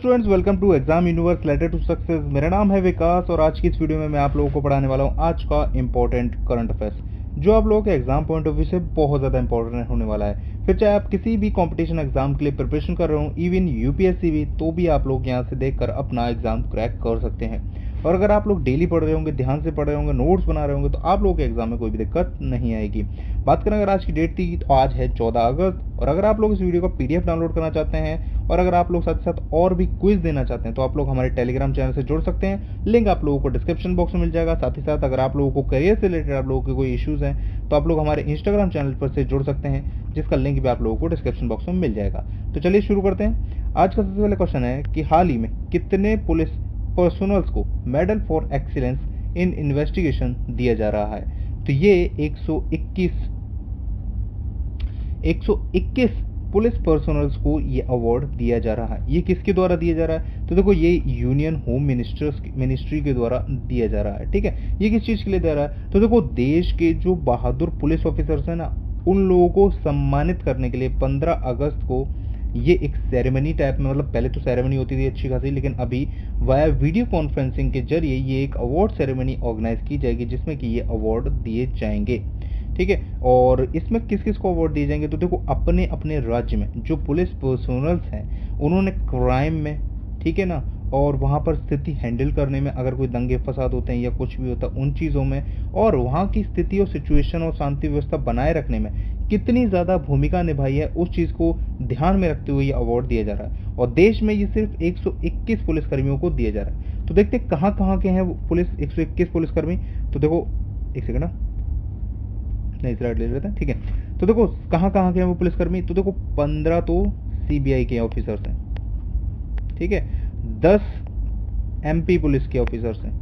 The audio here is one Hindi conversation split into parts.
Students, welcome to Exam Universe ladder to success. मेरा नाम है विकास और आज की इस वीडियो में मैं आप लोगों को पढ़ाने वाला हूँ आज का इम्पोर्टेंट करंट अफेयर्स, जो आप लोगों के एग्जाम पॉइंट ऑफ व्यू से बहुत ज़्यादा इंपॉर्टेंट होने वाला है। फिर चाहे आप किसी भी कंपटीशन एग्जाम के लिए प्रिपरेशन कर रहे हो, इवन यूपीएससी भी, तो भी आप लोग यहाँ से देखकर अपना एग्जाम क्रैक कर सकते हैं। और अगर आप लोग डेली पढ़ रहे होंगे, ध्यान से पढ़ रहे होंगे, नोट्स बना रहे होंगे, तो आप लोगों के एग्जाम में कोई भी दिक्कत नहीं आएगी। बात करें अगर आज की डेट की, तो आज है 14 अगस्त। और अगर आप लोग इस वीडियो का पीडीएफ डाउनलोड करना चाहते हैं और अगर आप लोग साथ साथ और भी क्विज देना चाहते हैं, तो आप लोग हमारे टेलीग्राम चैनल से जुड़ सकते हैं। लिंक आप लोगों को डिस्क्रिप्शन बॉक्स में मिल जाएगा। साथ ही साथ अगर आप लोगों को करियर से रिलेटेड आप लोगों के कोई इश्यूज हैं, तो आप लोग हमारे इंस्टाग्राम चैनल पर से जुड़ सकते हैं, जिसका लिंक भी आप लोगों को डिस्क्रिप्शन बॉक्स में मिल जाएगा। तो चलिए शुरू करते हैं। आज का सबसे पहले क्वेश्चन है कि हाल ही में कितने पुलिस पर्सनल्स को medal for excellence in investigation दिया जा रहा है? तो ये 121 पुलिस पर्सनल्स को ये अवार्ड दिया जा रहा है। ये किसके द्वारा दिया जा रहा है? तो देखो, ये यूनियन होम मिनिस्ट्री के द्वारा दिया जा रहा है। ठीक है, ये किस चीज के लिए दे रहा है? तो देखो, देश के जो बहादुर पुलिस ऑफिसर्स हैं ना, उन लोगों को सम्मानित करने के लिए 15 अगस्त को ये एक सेरेमनी टाइप में, मतलब पहले तो सेरेमनी होती थी अच्छी खासी, लेकिन अभी वाया वीडियो कॉन्फ्रेंसिंग के जरिए ये एक अवार्ड सेरेमनी ऑर्गेनाइज की जाएगी, जिसमें कि ये अवार्ड दिए जाएंगे। ठीक है, और इसमें किस किस को अवार्ड दिए जाएंगे? तो देखो, अपने अपने राज्य में जो पुलिस पर्सनल्स हैं, उन्होंने क्राइम में, ठीक है ना, और वहाँ पर स्थिति हैंडल करने में, अगर कोई दंगे फसाद होते हैं या कुछ भी होता है उन चीज़ों में, और वहाँ की स्थिति और सिचुएशन और शांति व्यवस्था बनाए रखने में कितनी ज़्यादा भूमिका निभाई है, उस चीज़ को ध्यान में रखते हुए ये अवार्ड दिया जा रहा है। और देश में ये सिर्फ 121 पुलिसकर्मियों को दिया जा रहा है। तो देखते कहाँ कहाँ के हैं वो पुलिस 121 पुलिसकर्मी। तो देखो, एक सेकंड ना, नहीं स्लाइड ले लेते हैं। ठीक है, तो देखो कहाँ कहाँ के हैं वो पुलिसकर्मी। तो देखो, 15 तो सीबीआई के ऑफिसर्स हैं। ठीक है, 10 एमपी पुलिस के ऑफिसर्स हैं।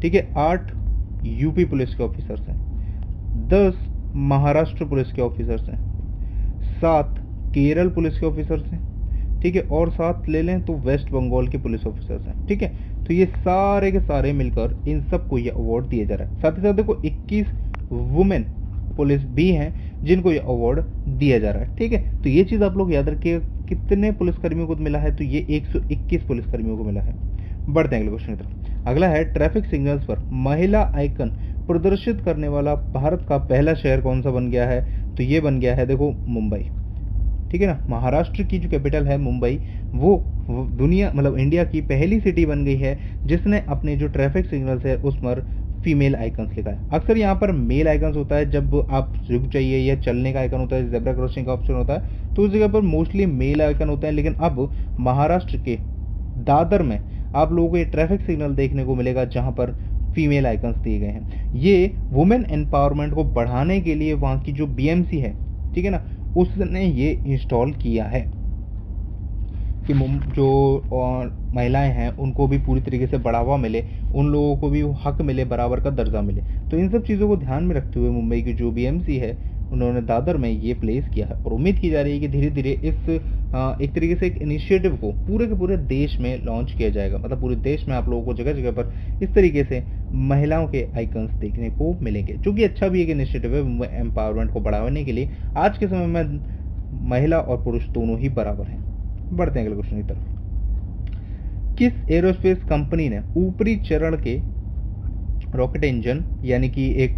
ठीक है, 8 यूपी पुलिस के ऑफिसर्स हैं, 10 महाराष्ट्र पुलिस के ऑफिसर्स हैं, 7 केरल पुलिस के ऑफिसर्स हैं। ठीक है, और 7 ले लें तो वेस्ट बंगाल के पुलिस ऑफिसर्स हैं। ठीक है, तो ये सारे के सारे मिलकर इन सबको ये अवार्ड दिया जा रहा है। साथ ही साथ देखो, 21 वुमेन पुलिस भी हैं जिनको ये अवार्ड दिया जा रहा है। ठीक है, तो ये चीज़ आप लोग याद रखिए, कितने पुलिसकर्मियों को मिला है? तो ये 121 पुलिसकर्मियों को मिला है। बढ़ते हैं अगले क्वेश्चन की तरफ। अगला है, ट्रैफिक सिग्नल्स पर महिला आइकन प्रदर्शित करने वाला भारत का पहला शहर कौन सा बन गया है? तो ये बन गया है, देखो, मुंबई। ठीक है ना, महाराष्ट्र की जो कैपिटल है मुंबई, वो दुनिया, मतलब इंडिया की पहली सिटी बन गई है जिसने अपने जो ट्रैफिक सिग्नल्स है उस पर फीमेल आइकन्स लिखा है। अक्सर यहाँ पर मेल आइकन्स होता है, जब आप रुक चाहिए या चलने का आइकन होता है, जेब्रा क्रॉसिंग का ऑप्शन होता है, तो उस जगह पर मोस्टली मेल आइकन होते हैं। लेकिन अब महाराष्ट्र के दादर में आप लोगों को ये ट्रैफिक सिग्नल देखने को मिलेगा जहाँ पर फीमेल आइकन्स दिए गए हैं। ये वुमेन एम्पावरमेंट को बढ़ाने के लिए वहाँ की जो बीएमसी है, ठीक है ना, उसने ये इंस्टॉल किया है कि जो महिलाएं हैं उनको भी पूरी तरीके से बढ़ावा मिले, उन लोगों को भी हक मिले, बराबर का दर्जा मिले। तो इन सब चीज़ों को ध्यान में रखते हुए मुंबई की जो बीएमसी है, उन्होंने दादर में ये प्लेस किया है। और उम्मीद की जा रही है कि धीरे धीरे इस एक तरीके से एक इनिशिएटिव को पूरे के पूरे देश में लॉन्च किया जाएगा। मतलब पूरे देश में आप लोगों को जगह जगह पर इस तरीके से महिलाओं के आइकन्स देखने को मिलेंगे, जो कि अच्छा भी एक इनिशिएटिव है एम्पावरमेंट को बढ़ाने के लिए। आज के समय में महिला और पुरुष दोनों ही बराबर हैं। बढ़ते हैं अगले क्वेश्चन की तरफ। किस एरोस्पेस कंपनी ने ऊपरी चरण के रॉकेट इंजन, यानी कि एक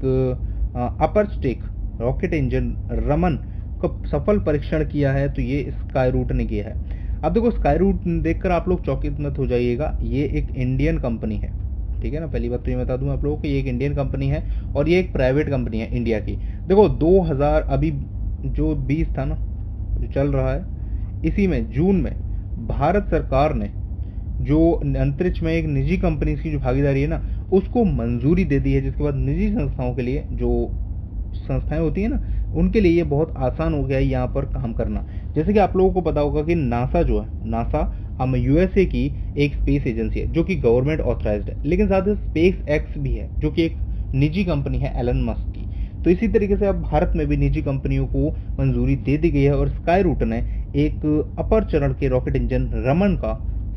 अपर स्टेक रॉकेट इंजन रमन का सफल परीक्षण किया है? तो ये स्काई रूट ने किया है। अब देखो, स्काई रूट देखकर आप लोग चौकित मत हो जाइएगा, ये एक इंडियन कंपनी है। ठीक है ना, पहली बात तो ये बता दूं आप लोगों को, ये एक इंडियन कंपनी है और ये एक प्राइवेट कंपनी है इंडिया की। देखो, 2000 अभी जो 20 था ना, जो चल रहा है, इसी में जून में भारत सरकार ने जो अंतरिक्ष में एक निजी कंपनी की जो भागीदारी है ना, उसको मंजूरी दे दी है, जिसके बाद निजी संस्थाओं के लिए, जो संस्थाएं होती है ना, उनके लिए ये बहुत आसान हो गया है यहाँ पर काम करना। जैसे कि आप लोगों को पता होगा कि नासा जो है, नासा हम यूएसए की एक स्पेस एजेंसी है जो कि गवर्नमेंट ऑथराइज्ड है, लेकिन साथ ही स्पेस एक्स भी है जो कि एक निजी कंपनी है एलन मस्क की। तो इसी तरीके से अब भारत में भी निजी कंपनियों को मंजूरी दे दी गई है और स्काई रूट ने एक अपर चरण के रॉकेट इंजन रमन का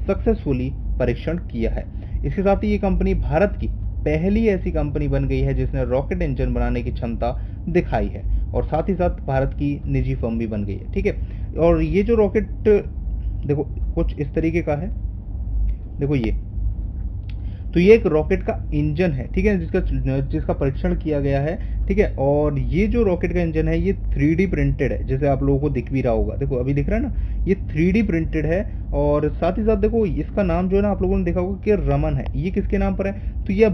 सक्सेसफुली परीक्षण किया है। इसके साथ ही ये कंपनी भारत की पहली ऐसी कंपनी बन गई है जिसने रॉकेट इंजन बनाने की क्षमता दिखाई है, और साथ ही साथ भारत की निजी फर्म भी बन गई है। ठीक है, और ये जो रॉकेट, देखो, कुछ इस तरीके का है, देखो ये। तो ये एक रॉकेट का इंजन है, ठीक है, जिसका परीक्षण किया गया है, ठीक है। और ये जो रॉकेट का इंजन है ये 3D प्रिंटेड है, जैसे आप लोगों को दिख भी रहा होगा, देखो अभी दिख रहा है ना, ये 3D प्रिंटेड है। और साथ ही साथ देखो इसका नाम जो है ना, आप लोगों ने देखा होगा कि रमन है। ये किसके नाम पर है? तो ये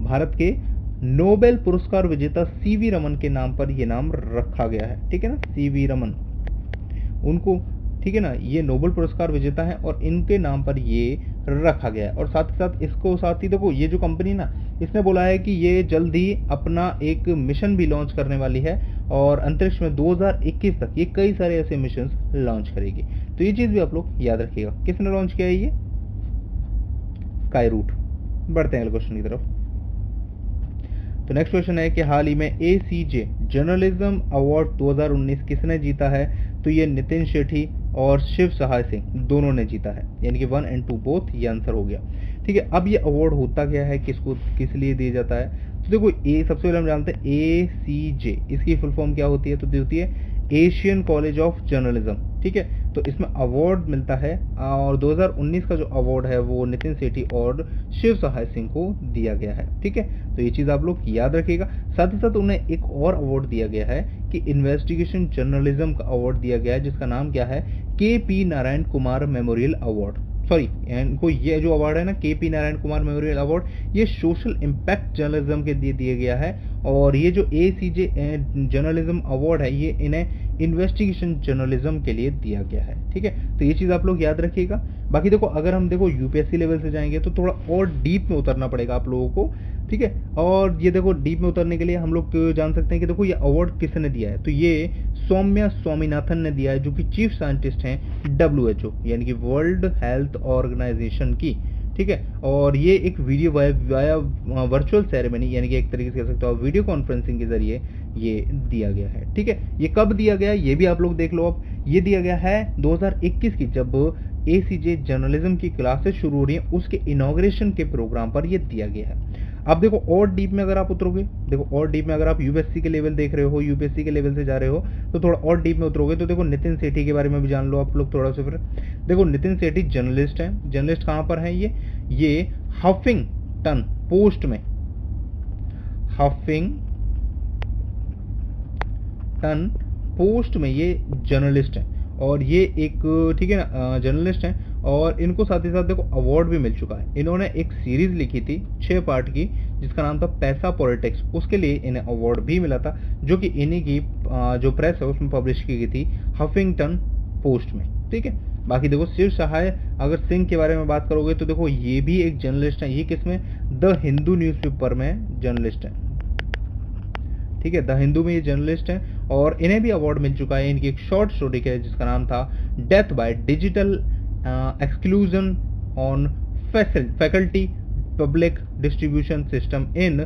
भारत के नोबेल पुरस्कार विजेता सीवी रमन के नाम पर ये नाम रखा गया है, ठीक है ना, सीवी रमन उनको, ठीक है ना, ये नोबेल पुरस्कार विजेता है और इनके नाम पर ये रखा गया है। और साथ ही देखो ये जो कंपनी ना, इसने बोला है कि ये जल्द ही अपना एक मिशन भी लॉन्च करने वाली है और अंतरिक्ष में 2021 तक ये कई सारे ऐसे मिशन लॉन्च करेगी। तो ये चीज भी आप लोग याद रखिएगा। किसने लॉन्च किया है ये? स्काईरूट। बढ़ते हैं अगले क्वेश्चन की तरफ। तो नेक्स्ट क्वेश्चन है कि हाल ही में ACJ जर्नलिज्म अवार्ड 2019 किसने जीता है? तो ये नितिन शेट्टी और शिव सहाय सिंह दोनों ने जीता है, यानी कि 1 और 2 बोथ, ये आंसर हो गया, ठीक है। अब ये अवार्ड होता क्या है, किस लिए दिया जाता है? तो देखो सबसे पहले हम जानते हैं ACJ, इसकी फुल फॉर्म क्या होती है? तो होती है एशियन कॉलेज ऑफ जर्नलिज्म, ठीक है। तो इसमें अवार्ड मिलता है और 2019 का जो अवार्ड है वो नितिन सेठी और शिव सहाय सिंह को दिया गया है, ठीक है। तो ये चीज आप लोग याद रखिएगा। साथ ही साथ उन्हें एक और अवार्ड दिया गया है कि इन्वेस्टिगेशन जर्नलिज्म का अवार्ड दिया गया है, जिसका नाम क्या है? KP Narayan Kumar memorial award. Sorry, इनको ये जो अवार्ड है ना, KP Narayan Kumar memorial award, ये सोशल इम्पैक्ट जर्नलिज्म के लिए दिया गया है। और ये जो ACJ जर्नलिज्म अवार्ड है ये इन्हें इन्वेस्टिगेशन जर्नलिज्म के लिए दिया गया है, ठीक है। तो ये चीज आप लोग याद रखिएगा। बाकी देखो अगर हम देखो UPSC लेवल से जाएंगे तो थोड़ा और डीप में उतरना पड़ेगा आप लोगों को, ठीक है। और ये देखो डीप में उतरने के लिए हम लोग जान सकते हैं कि देखो ये अवार्ड किसने दिया है। तो ये सौम्या स्वामीनाथन ने दिया है, जो कि चीफ साइंटिस्ट हैं WHO, यानी कि वर्ल्ड हेल्थ ऑर्गेनाइजेशन की, ठीक है। और ये एक वीडियो वाया वर्चुअल सेरेमनी, यानी कि एक तरीके से कह सकते हो वीडियो कॉन्फ्रेंसिंग के जरिए ये दिया गया है, ठीक है। ये कब दिया गया ये भी आप लोग देख लो। अब ये दिया गया है 2021 की, जब ACJ जर्नलिज्म की क्लासेस शुरू हो रही है, उसके इनॉग्रेशन के प्रोग्राम पर ये दिया गया है। अब देखो और डीप में अगर आप उतरोगे, देखो और डीप में अगर आप UPSC के लेवल देख रहे हो, UPSC के लेवल से जा रहे हो, तो थोड़ा और डीप में उतरोगे तो देखो नितिन सेठी के बारे में भी जान लो आप लोग थोड़ा सा। फिर देखो नितिन सेठी जर्नलिस्ट हैं। जर्नलिस्ट कहाँ पर हैं? ये हफिंगटन पोस्ट में, हफिंगटन पोस्ट में ये जर्नलिस्ट हैं। और ये एक, ठीक है ना, जर्नलिस्ट हैं। और इनको साथ ही साथ देखो अवार्ड भी मिल चुका है। इन्होंने एक सीरीज लिखी थी 6 पार्ट की, जिसका नाम था पैसा पॉलिटिक्स, उसके लिए इन्हें अवार्ड भी मिला था, जो कि इन्हीं की जो प्रेस है उसमें पब्लिश की गई थी हफिंगटन पोस्ट में, ठीक है। बाकी देखो शिव सहाय अगर सिंह के बारे में बात करोगे तो देखो ये भी एक जर्नलिस्ट है। ये किसमें? द हिंदू न्यूज़पेपर में जर्नलिस्ट है, ठीक है। द हिंदू में ये जर्नलिस्ट हैं और इन्हें भी अवार्ड मिल चुका है। इनकी एक शॉर्ट स्टोरी है जिसका नाम था death by digital exclusion on faculty public distribution system in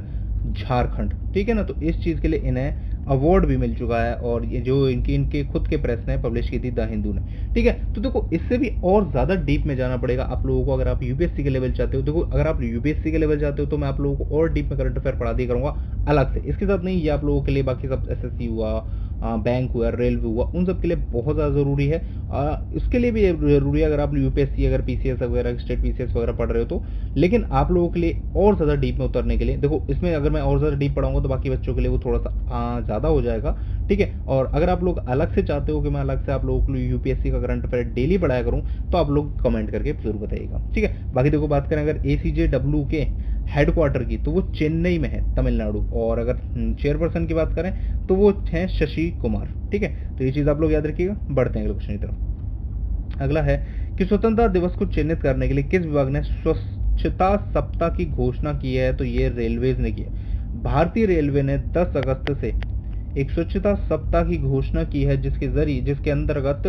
Jharkhand, ठीक है ना। तो इस चीज के लिए इन्हें अवार्ड भी मिल चुका है और ये जो इनके खुद के प्रेस ने पब्लिश की थी द हिंदू ने, ठीक है। तो देखो इससे भी और ज्यादा डीप में जाना पड़ेगा आप लोगों को अगर आप UPSC के लेवल चाहते हो। देखो अगर आप UPSC के लेवल चाहते हो तो मैं आप लोगों को और डीप में करंट अफेयर पढ़ा दिया करूंगा अलग से। इसके साथ नहीं, ये आप लोगों के लिए बाकी सब SSC हुआ, बैंक हुआ, रेलवे हुआ, उन सब के लिए बहुत ज़्यादा ज़रूरी है। इसके लिए भी ज़रूरी है अगर आप UPSC अगर PCS वगैरह स्टेट PCS वगैरह पढ़ रहे हो तो। लेकिन आप लोगों के लिए और ज़्यादा डीप में उतरने के लिए देखो इसमें अगर मैं और ज़्यादा डीप पढ़ाऊंगा तो बाकी बच्चों के लिए वो थोड़ा सा ज़्यादा हो जाएगा, ठीक है। और अगर आप लोग अलग से चाहते हो कि मैं अलग से आप लोगों के लिए UPSC का करंट अफेयर डेली पढ़ाया करूँ तो आप लोग कमेंट करके जरूर बताइएगा, ठीक है। बाकी देखो बात करें अगर ACJW के हेडक्वार्टर की तो वो चेन्नई में है, तमिलनाडु। और अगर चेयरपर्सन की बात करें तो वो हैं शशि कुमार, ठीक है। तो ये चीज आप लोग याद रखिएगा। बढ़ते हैं अगले क्वेश्चन की तरफ। अगला है कि स्वतंत्रता दिवस को चिन्हित करने के लिए किस विभाग ने स्वच्छता सप्ताह की घोषणा की है? तो ये रेलवेज ने की है। भारतीय रेलवे ने 10 अगस्त से एक स्वच्छता सप्ताह की घोषणा की है, जिसके अंतर्गत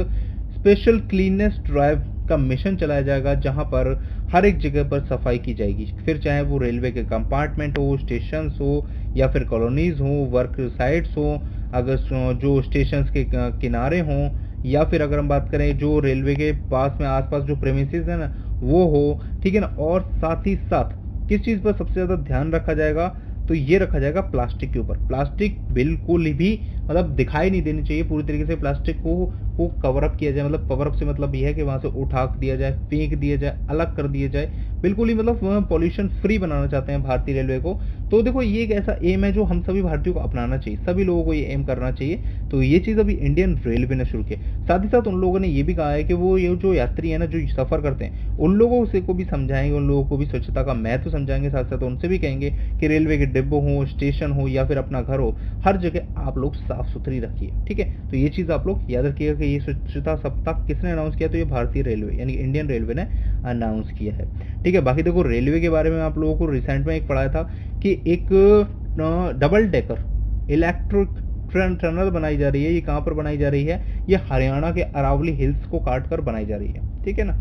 स्पेशल क्लीननेस ड्राइव का मिशन चलाया जाएगा, जहां पर हर एक जगह पर सफाई की जाएगी। फिर चाहे वो रेलवे के कंपार्टमेंट हो, स्टेशन हो, या फिर कॉलोनीज हो, वर्क साइट्स हो, अगर जो स्टेशन के किनारे हों, या फिर अगर हम बात करें जो रेलवे के पास में आसपास जो प्रेमिसेस है ना वो हो, ठीक है ना। और साथ ही साथ किस चीज पर सबसे ज्यादा ध्यान रखा जाएगा? तो ये रखा जाएगा प्लास्टिक के ऊपर। प्लास्टिक बिल्कुल भी मतलब दिखाई नहीं देनी चाहिए, पूरी तरीके से प्लास्टिक को कवर अप किया जाए। मतलब कवर अप से मतलब ये है कि वहाँ से उठा दिया जाए, फेंक दिया जाए, अलग कर दिया जाए, बिल्कुल ही मतलब पॉल्यूशन फ्री बनाना चाहते हैं भारतीय रेलवे को। तो देखो ये एक ऐसा एम है जो हम सभी भारतीयों को अपनाना चाहिए, सभी लोगों को ये एम करना चाहिए। तो ये चीज़ अभी इंडियन रेलवे ने शुरू की। साथ ही साथ उन लोगों ने ये भी कहा है कि वो ये जो यात्री है ना, जो सफ़र करते हैं, उन लोगों से को भी समझाएंगे, उन लोगों को भी स्वच्छता का महत्व समझाएंगे। साथ साथ उनसे भी कहेंगे कि रेलवे के डिब्बों हो, स्टेशन हो या फिर अपना घर हो, हर जगह आप लोग साफ सुथरी रखिए, ठीक है। तो ये चीज़ आप लोग याद रखिएगा कि ये स्वच्छता सप्ताह किसने अनाउंस किया, तो ये भारतीय रेलवे यानी इंडियन रेलवे ने अनाउंस किया है, ठीक है। बाकी देखो रेलवे के बारे में आप लोगों को रिसेंट में एक पढ़ाया था कि एक डबल डेकर इलेक्ट्रिक टनल बनाई जा रही है। ये कहाँ पर बनाई जा रही है, ये हरियाणा के अरावली हिल्स को काट कर बनाई जा रही है, ठीक है ना।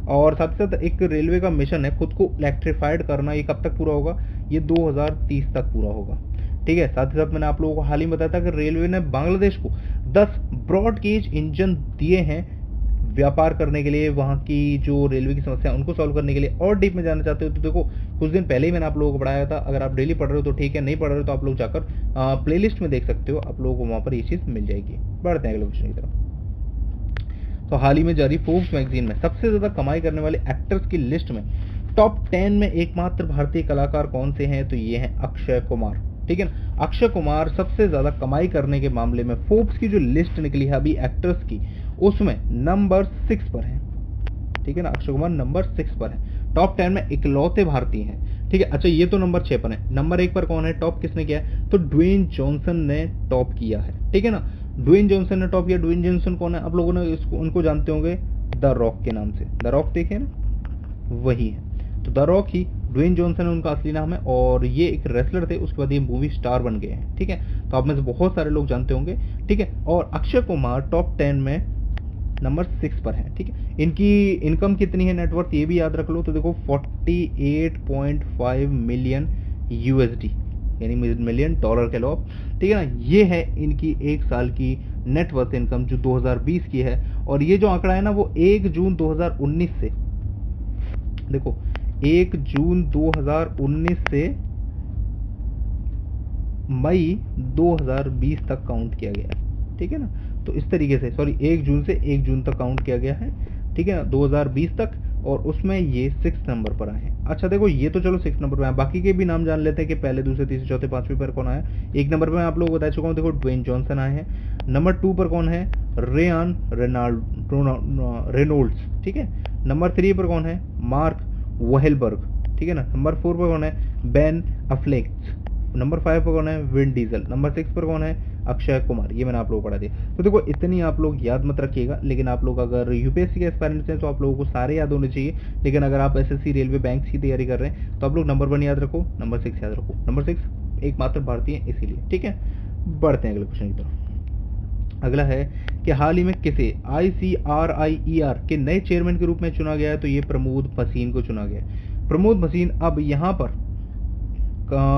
और साथ साथ एक रेलवे का मिशन है खुद को इलेक्ट्रीफाइड करना। ये कब तक पूरा होगा, ये 2030 तक पूरा होगा, ठीक है। साथ ही साथ मैंने आप लोगों को हाल ही बताया था कि रेलवे ने बांग्लादेश को 10 ब्रॉड गेज इंजन दिए हैं व्यापार करने के लिए, वहाँ की जो रेलवे की समस्या है उनको सॉल्व करने के लिए। और डीप में जाना चाहते हो तो देखो कुछ दिन पहले ही मैंने आप लोगों को पढ़ाया था। अगर आप डेली पढ़ रहे हो तो ठीक है, नहीं पढ़ रहे हो तो आप लोग जाकर प्लेलिस्ट में देख सकते हो, आप लोगों को वहाँ पर ये चीज़ मिल जाएगी। बढ़ते हैं अगले क्वेश्चन की तरफ। तो हाल ही में जारी फोर्ब्स मैगजीन में सबसे ज़्यादा कमाई करने वाले एक्टर्स की लिस्ट में टॉप 10 में एकमात्र भारतीय कलाकार कौन से हैं, तो ये हैं अक्षय कुमार, ठीक है ना। अक्षय कुमार सबसे ज्यादा कमाई करने के मामले में फोर्ब्स की जो लिस्ट निकली है अभी एक्टर्स की, उसमें नंबर 6 पर है, ठीक है ना। अक्षय कुमार नंबर 6 पर है, टॉप 10 में इकलौते भारतीय हैं, ठीक है। अच्छा ये तो नंबर 6 पर है। नंबर 1 पर कौन है, टॉप किसने किया है, तो ड्वेन जॉनसन ने टॉप किया है, ठीक है ना। ड्वेन जॉनसन ने टॉप किया। ड्वेन जॉनसन कौन है, आप लोगों ने इसको उनको जानते होंगे द रॉक के नाम से। द रॉक देखे ना, वही है। तो द रॉक ही ड्वेन जॉनसन उनका असली नाम है, और ये एक रेसलर थे, उसके बाद ये मूवी स्टार बन गए हैं, ठीक है। तो आप में से बहुत सारे लोग जानते होंगे, ठीक है। और अक्षय कुमार टॉप 10 में नंबर 6 पर है, ठीक है। इनकी इनकम कितनी है, नेटवर्थ ये भी याद रख लो। तो देखो 48.5 मिलियन USD यानी मिलियन डॉलर के लो, ठीक है ना। ये है इनकी एक साल की नेटवर्थ इनकम जो 2020 की है। और ये जो आंकड़ा है ना वो 1 जून 2019 से, देखो 1 जून 2019 से मई 2020 तक काउंट किया गया है, ठीक है ना। तो इस तरीके से 1 जून से 1 जून तक काउंट किया गया है, ठीक है ना, 2020 तक। और उसमें ये 6 नंबर पर आए हैं। अच्छा देखो ये तो चलो 6 नंबर पर आए, बाकी के भी नाम जान लेते हैं कि पहले, दूसरे, तीसरे, चौथे, पांचवें पर कौन आया। 1 नंबर पर मैं आप लोगों को बता चुका हूँ, देखो ड्वेन जॉनसन आए हैं। नंबर 2 पर कौन है, रेयान रेनोल्ड्स, ठीक है। नंबर 3 पर कौन है, मार्क वहेलबर्ग, ठीक है ना। नंबर 4 पर कौन है, बेन अफ्लेक। नंबर 5 पर कौन है, विन डीजल। नंबर 6 पर कौन है, अक्षय कुमार। ये मैंने आप लोगों को पढ़ा दिया। तो देखो इतनी आप लोग याद मत रखिएगा, लेकिन आप लोग अगर यूपीएससी के एस्पायरेंट्स हैं तो आप लोगों को सारे याद होने चाहिए। लेकिन अगर आप एसएससी, रेलवे, बैंक्स की तैयारी कर रहे हैं तो आप लोग नंबर 1 याद रखो, नंबर 6 याद रखो। नंबर 6 एकमात्र भारतीय इसीलिए, ठीक है। बढ़ते हैं अगले क्वेश्चन की तरफ। अगला है कि हाल ही में किसे ICRIER के नए चेयरमैन के रूप में चुना गया है, तो ये प्रमोद भसीन को चुना गया है। प्रमोद भसीन अब यहाँ पर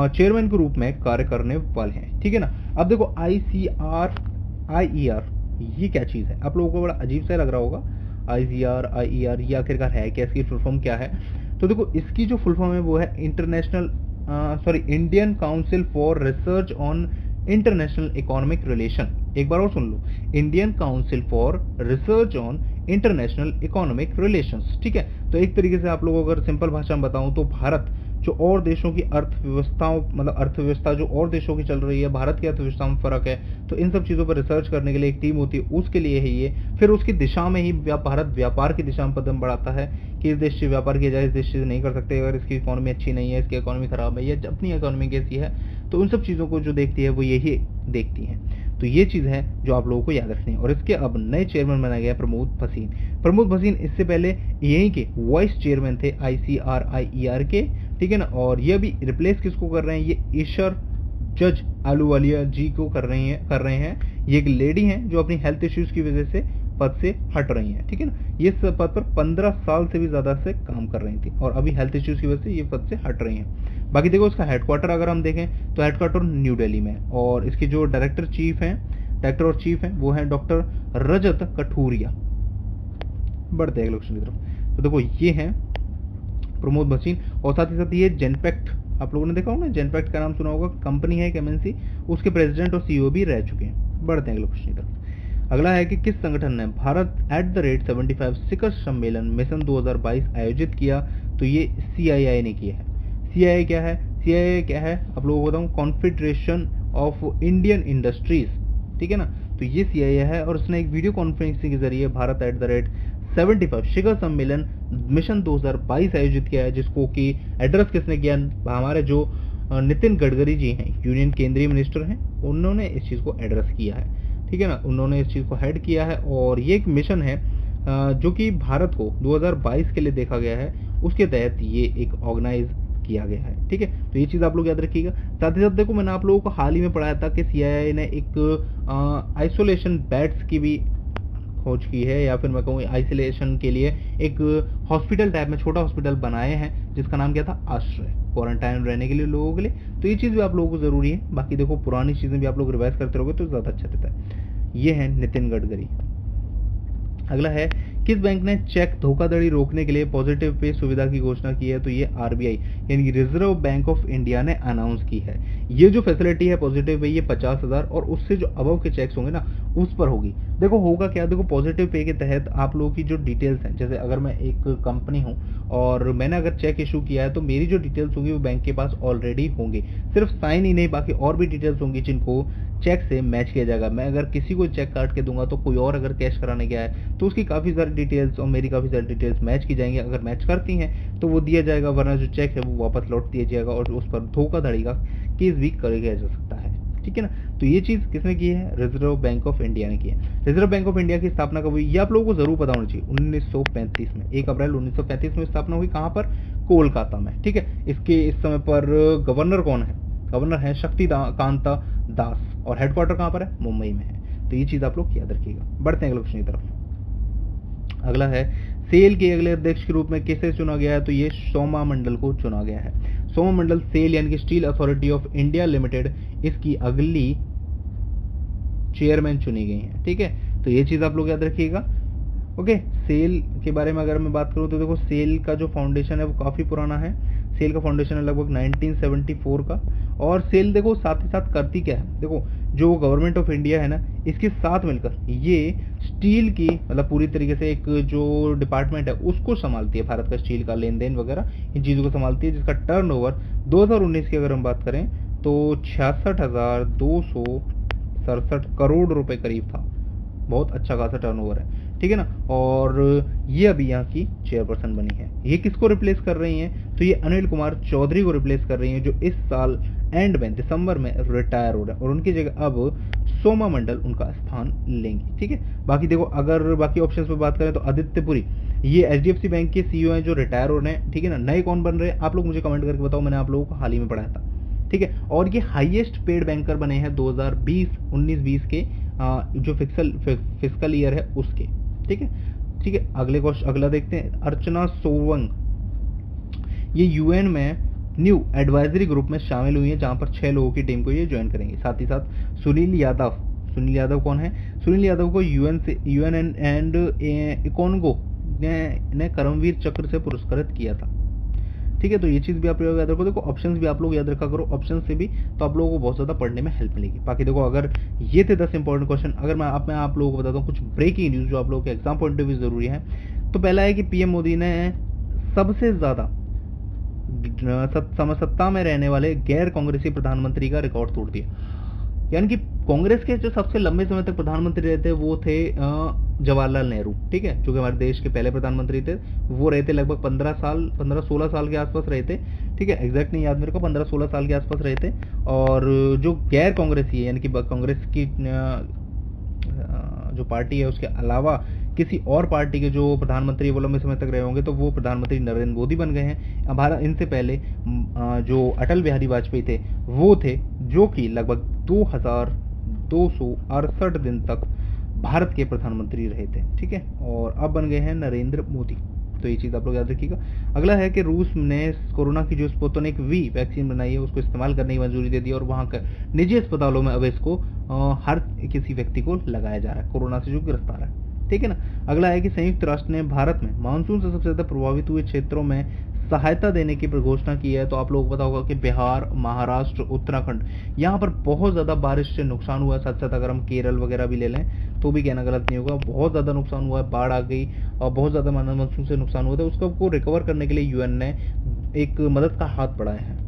चेयरमैन के रूप में कार्य करने वाले हैं, ठीक है ना। अब देखो ICRIER ये क्या चीज़ है, आप लोगों को बड़ा अजीब सा लग रहा होगा। ICRIER ये आखिरकार है क्या, इसकी फुल फॉर्म क्या है। तो देखो इसकी जो फुल फॉर्म है वो है Indian council for research on international economic relation. एक बार और सुन लो, Indian council for research on international economic relations, ठीक है। तो एक तरीके से आप लोगों को अगर सिंपल भाषा में बताऊं तो भारत जो और देशों की अर्थव्यवस्थाओं, मतलब अर्थव्यवस्था जो और देशों की चल रही है, भारत की अर्थव्यवस्था में फर्क है, तो इन सब चीज़ों पर रिसर्च करने के लिए एक टीम होती है, उसके लिए है ये। फिर उसकी दिशा में ही भारत व्यापार की दिशा में कदम बढ़ाता है कि इस देश से व्यापार किया जाए, इस देश से नहीं कर सकते, अगर इसकी इकोनॉमी अच्छी नहीं है, इसकी इकोनॉमी खराब है, या अपनी इकोनॉमी कैसी है, तो उन सब चीज़ों को जो देखती है वो यही देखती है। तो ये चीज़ है जो आप लोगों को याद रखनी है। और इसके अब नए चेयरमैन बनाया गया प्रमोद भसीन। प्रमोद भसीन इससे पहले यहीं के वाइस चेयरमैन थे ICRIER के, ठीक है ना। और ये अभी रिप्लेस किसको कर रहे हैं, ये ईशर जज आलूवालिया जी को कर रहे हैं। ये एक लेडी हैं जो अपनी हेल्थ इश्यूज की वजह से पद से हट रही हैं, ठीक है ना। ये इस पद पर 15 साल से भी ज्यादा से काम कर रही थी और अभी हेल्थ इश्यूज की वजह से ये पद से हट रही हैं। बाकी देखो इसका हेडक्वार्टर अगर हम देखें तो हेडक्वार्टर न्यू दिल्ली में, और इसके जो डायरेक्टर और चीफ हैं वो हैं डॉक्टर रजत कठूरिया। बढ़ते हैं क्वेश्चन की तरफ। तो देखो ये हैं प्रमोद भसीन, और साथ ही साथ ये जेनपेक्ट आप लोगों ने देखा होगा ना, जेनपैक्ट का नाम सुना होगा, कंपनी है एक एमएनसी, उसके प्रेसिडेंट और सीईओ भी रह चुके हैं। बढ़ते हैं अगले क्वेश्चन की तरफ। अगला है कि किस संगठन ने भारत @75 शिखर सम्मेलन मिशन 2022 आयोजित किया? तो ये सीआईआई ने किया है। सीआईआई क्या है? सीआईआई क्या है आप लोगों को बताऊं, कॉन्फेडरेशन ऑफ इंडियन इंडस्ट्रीज, ठीक है ना। तो ये सीआईआई है और उसने एक वीडियो कॉन्फ्रेंसिंग के जरिए भारत @75 शिखर सम्मेलन मिशन 2022 आयोजित किया है, जिसको कि एड्रेस किसने किया? हमारे जो नितिन गडकरी जी हैं, यूनियन केंद्रीय मिनिस्टर हैं, उन्होंने इस चीज़ को एड्रेस किया है, ठीक है ना। उन्होंने इस चीज़ को हेड किया है और ये एक मिशन है जो कि भारत को 2022 के लिए देखा गया है, उसके तहत ये एक ऑर्गेनाइज किया गया है, ठीक है। तो ये चीज़ आप लोग याद रखिएगा। साथ ही साथ देखो, मैंने आप लोगों को हाल ही में पढ़ाया था कि सीआईआई ने एक आइसोलेशन बेड्स की भी खोज की है, या फिर मैं कहूँ आइसोलेशन के लिए एक हॉस्पिटल टाइप में छोटा हॉस्पिटल बनाए हैं, जिसका नाम क्या था? आश्रय, क्वारंटाइन रहने के लिए लोगों के लिए। तो ये चीज़ भी आप लोगों को ज़रूरी है। बाकी देखो, पुरानी चीज़ें भी आप लोग रिवाइज करते रहोगे तो ज़्यादा अच्छा रहता है। ये है नितिन गडकरी। अगला है, किस बैंक ने चेक धोखाधड़ी रोकने के लिए पॉजिटिव पे सुविधा की घोषणा की है? तो ये आरबीआई यानी कि रिजर्व बैंक ऑफ इंडिया ने अनाउंस की है। ये जो फैसिलिटी है पॉजिटिव पे, ये 50,000 और उससे जो अबव के चेक्स होंगे ना, उस पर होगी। देखो होगा क्या, देखो पॉजिटिव पे के तहत आप लोगों की जो डिटेल्स हैं, जैसे अगर मैं एक कंपनी हूँ और मैंने अगर चेक इशू किया है, तो मेरी जो डिटेल्स होंगी वो बैंक के पास ऑलरेडी होंगी। सिर्फ साइन ही नहीं, बाकी और भी डिटेल्स होंगी जिनको चेक से मैच किया जाएगा। मैं अगर किसी को चेक काट के दूंगा तो कोई और अगर कैश कराने गया है तो उसकी काफ़ी सारी डिटेल्स और मेरी काफ़ी सारी डिटेल्स मैच की जाएंगी। अगर मैच करती हैं तो वो दिया जाएगा, वरना जो चेक है वो वापस लौट दिया जाएगा और उस पर धोखाधड़ी का केस भी किया जा सकता है, ठीक है ना। तो ये चीज़ किसने की है? रिजर्व बैंक ऑफ इंडिया ने की है। रिजर्व बैंक ऑफ इंडिया की स्थापना कब हुई? ये आप लोगों को जरूर पता होना चाहिए। 1935 में, 1 अप्रैल 1935 में स्थापना हुई। कहाँ पर? कोलकाता में, ठीक है। इसके इस समय पर गवर्नर कौन है? गवर्नर है शक्तिकांता दास और हेडक्वार्टर कहाँ पर है? मुंबई में है। तो ये चीज़ आप लोग याद रखिएगा। बढ़ते हैं अगले क्वेश्चन की तरफ। अगला है, सेल के अगले अध्यक्ष के रूप में किसे चुना गया है? तो ये सोमा मंडल को चुना गया है। सोमा मंडल सेल यानी कि steel authority of India limited, इसकी अगली चेयरमैन चुनी गई है, ठीक है। तो ये चीज़ आप लोग याद रखिएगा। ओके, सेल के बारे में अगर मैं बात करूँ तो देखो, सेल का जो फाउंडेशन है वो काफ़ी पुराना है। सेल का फाउंडेशन है लगभग 1974 का। और सेल देखो साथ ही साथ करती क्या है, देखो जो गवर्नमेंट ऑफ इंडिया है ना, इसके साथ मिलकर ये स्टील की मतलब पूरी तरीके से एक जो डिपार्टमेंट है उसको संभालती है। भारत का स्टील का लेन देन वगैरह इन चीज़ों को संभालती है, जिसका टर्नओवर 2019 की अगर हम बात करें तो 66,267 करोड़ रुपए करीब था। बहुत अच्छा खासा टर्नओवर है, ठीक है ना। और ये अभी यहाँ की चेयरपर्सन बनी है। ये किसको रिप्लेस कर रही हैं? तो ये अनिल कुमार चौधरी को रिप्लेस कर रही हैं, जो इस साल एंड में दिसंबर में रिटायर हो रहे हैं, और उनकी जगह अब सोमा मंडल उनका स्थान लेंगी, ठीक है। बाकी देखो, अगर बाकी ऑप्शन पे बात करें तो आदित्य पुरी, ये एचडीएफसी बैंक के सीईओ हैं जो रिटायर हो रहे हैं, ठीक है ना। नए कौन बन रहे हैं आप लोग मुझे कमेंट करके बताओ, मैंने आप लोगों को हाल ही में पढ़ाया था, ठीक है। और ये हाईएस्ट पेड बैंकर बने हैं 2019-20 के जो फिस्कल ईयर है उसके, ठीक है, ठीक है। अगला देखते हैं, अर्चना सोवंग, ये यूएन में न्यू एडवाइजरी ग्रुप में शामिल हुई है, जहां पर 6 लोगों की टीम को ये ज्वाइन करेंगे। साथ ही साथ सुनील यादव कौन है? सुनील यादव को यूएन एंड इकोनगो ने कर्मवीर चक्र से पुरस्कृत किया था, ठीक है। तो ये चीज़ भी आप लोग याद रखो। देखो ऑप्शंस भी आप लोग याद रखा करो, ऑप्शन से भी तो आप लोगों को बहुत ज़्यादा पढ़ने में हेल्प मिलेगी। बाकी देखो, अगर ये थे 10 इंपॉर्टेंट क्वेश्चन, अगर मैं आप लोगों को बताता हूँ कुछ ब्रेकिंग न्यूज़ जो आप लोगों के एग्जाम पॉइंट ऑफ व्यू जरूरी है। तो पहला है कि पीएम मोदी ने सबसे ज़्यादा सत्ता में रहने वाले गैर कांग्रेसी प्रधानमंत्री का रिकॉर्ड तोड़ दिया। यानी कि कांग्रेस के जो सबसे लंबे समय तक प्रधानमंत्री रहे थे वो थे जवाहरलाल नेहरू, ठीक है, जो कि हमारे देश के पहले प्रधानमंत्री थे। वो रहे थे लगभग 15-16 साल के आसपास रहे थे, ठीक है। एग्जैक्ट नहीं याद मेरे को, 15-16 साल के आसपास रहे थे। और जो गैर कांग्रेसी है यानी कि कांग्रेस की जो पार्टी है उसके अलावा किसी और पार्टी के जो प्रधानमंत्री वो लंबे समय तक रहे होंगे, तो वो प्रधानमंत्री नरेंद्र मोदी बन गए हैं। भारत इनसे पहले जो अटल बिहारी वाजपेयी थे वो थे, जो कि लगभग 2268 दिन तक भारत के प्रधानमंत्री रहे थे, ठीक है। और अब बन गए हैं नरेंद्र मोदी। तो ये चीज़ आप लोग याद रखिएगा। अगला है कि रूस ने कोरोना की जो स्पुतनिक वी वैक्सीन बनाई है उसको इस्तेमाल करने की मंजूरी दे दी, और वहाँ का निजी अस्पतालों में अब इसको हर किसी व्यक्ति को लगाया जा रहा है कोरोना से जो गिरफ्तार है, ठीक है ना। अगला है कि संयुक्त राष्ट्र ने भारत में मानसून से सबसे ज्यादा प्रभावित हुए क्षेत्रों में सहायता देने की घोषणा की है। तो आप लोगों को पता होगा कि बिहार, महाराष्ट्र, उत्तराखंड, यहाँ पर बहुत ज़्यादा बारिश से नुकसान हुआ है। साथ साथ अगर हम केरल वगैरह भी ले लें तो भी कहना गलत नहीं होगा, बहुत ज़्यादा नुकसान हुआ है, बाढ़ आ गई और बहुत ज़्यादा मानसून से नुकसान हुआ था। उसको रिकवर करने के लिए यूएन ने एक मदद का हाथ बढ़ाया है।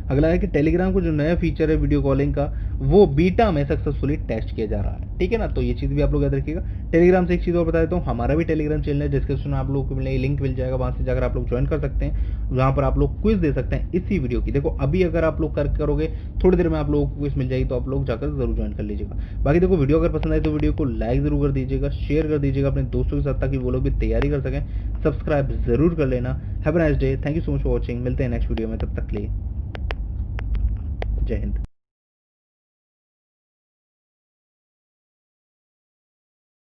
अगला है कि टेलीग्राम को जो नया फीचर है वीडियो कॉलिंग का, वो बीटा में सक्सेसफुली टेस्ट किया जा रहा है। ठीक है ना, तो ये चीज़ भी आप लोग याद रखिएगा। टेलीग्राम से एक चीज़ और बता देता हूँ, हमारा भी टेलीग्राम चैनल है, डिस्क्रिप्शन में आप लोगों को मिलेगा, लिंक मिल जाएगा, वहाँ से जाकर आप लोग ज्वाइन कर सकते हैं। वहाँ पर आप लोग क्विज दे सकते हैं इसी वीडियो की। देखो अभी अगर आप लोग करोगे थोड़ी देर में आप लोगों को क्विज मिल जाएगी, तो आप लोग जाकर जरूर ज्वाइन कर लीजिएगा। बाकी देखो वीडियो अगर पसंद आए तो वीडियो को लाइक जरूर कर दीजिएगा, शेयर कर दीजिएगा अपने दोस्तों के साथ, ताकि वो लोग भी तैयारी कर सकें। सब्सक्राइब जरूर कर लेना। Have a nice day, thank you so much for watching. मिलते हैं नेक्स्ट वीडियो में, तब तक के लिए जय हिंद।